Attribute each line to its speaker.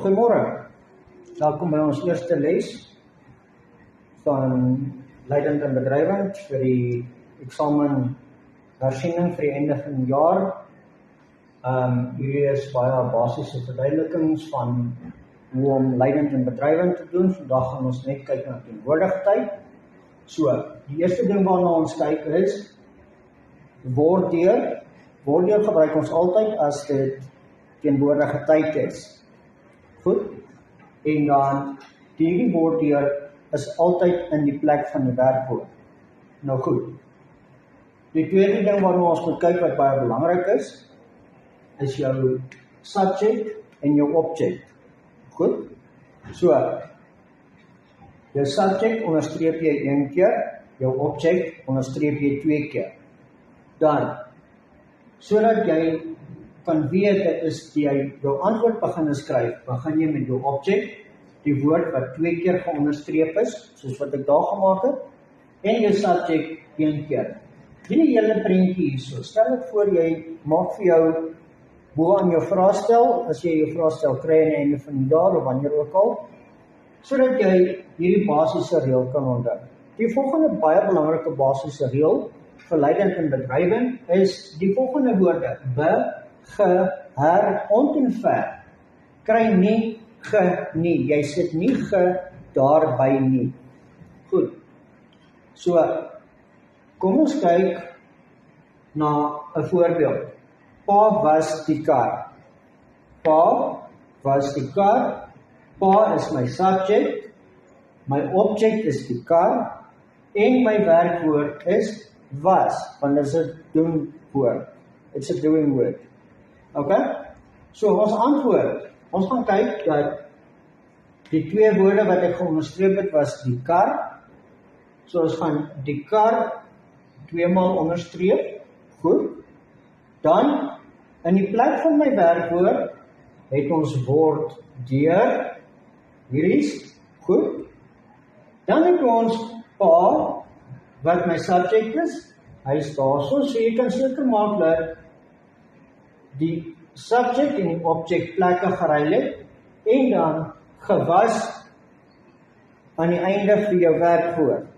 Speaker 1: Goeiemôre. Welkom by ons eerste les van leidend en bedrywend vir die eksamen hersiening vir die einde van die jaar. Hierdie is baie basiese verduidelikings van hoe om leidend en bedrywend te doen. Vandag gaan ons net kyk na teenwoordige tyd. So, die eerste ding waarna ons kyk is word deur. Word deur gebruik ons altyd as dit teenwoordige tyd is. Goed, en dan die word deur is altyd in die plek van die werkwoord. Nou goed, die tweede ding waarna ons moet kyk wat baie belangrik is jou subject en jou object. Goed, so, jou subject onderstreep jy 1 keer, jou object onderstreep jy 2 keer. Dan, sodat jy kan weet, dit is jy jou antwoord begin skryf, begin jy met jou object, die woord wat 2 keer geonderstreep is, soos wat ek daar gemaak het, en jou subject 1 keer. Die hele prentjie hierso, stel dit voor jy maak vir jou bo aan jou vraestel, as jy jou vraestel kry aan die einde van die jaar, of wanneer ook al, sodat jy hierdie basiese reël kan onthou. Die volgende baie belangrike basiese reël, vir leidend en bedrywend, is die volgende woorde, be, ge, her, ont en ver, kry nie, ge, nie, jy sit nie ge, daarby nie. Goed, so, kom ons kyk na 'n voorbeeld. Pa was die kar. Pa was die kar, pa is my subject, my object is die kar, en my werkwoord is was, want dit is 'n doen woord. It's a doing word. Okay? So ons antwoord, ons gaan kyk dat die 2 woorde wat ek geonderstreep het was die kar. So ons gaan die kar 2 maal onderstreep. Goed. Dan in die plek van my werkwoord het ons word deur. Hier is goed. Dan het ons pa wat my subject is. Hy is daarso, so jy kan seker maak dat die subject en die object plekke geruil het, en dan gewas aan die einde vir jou werkwoord.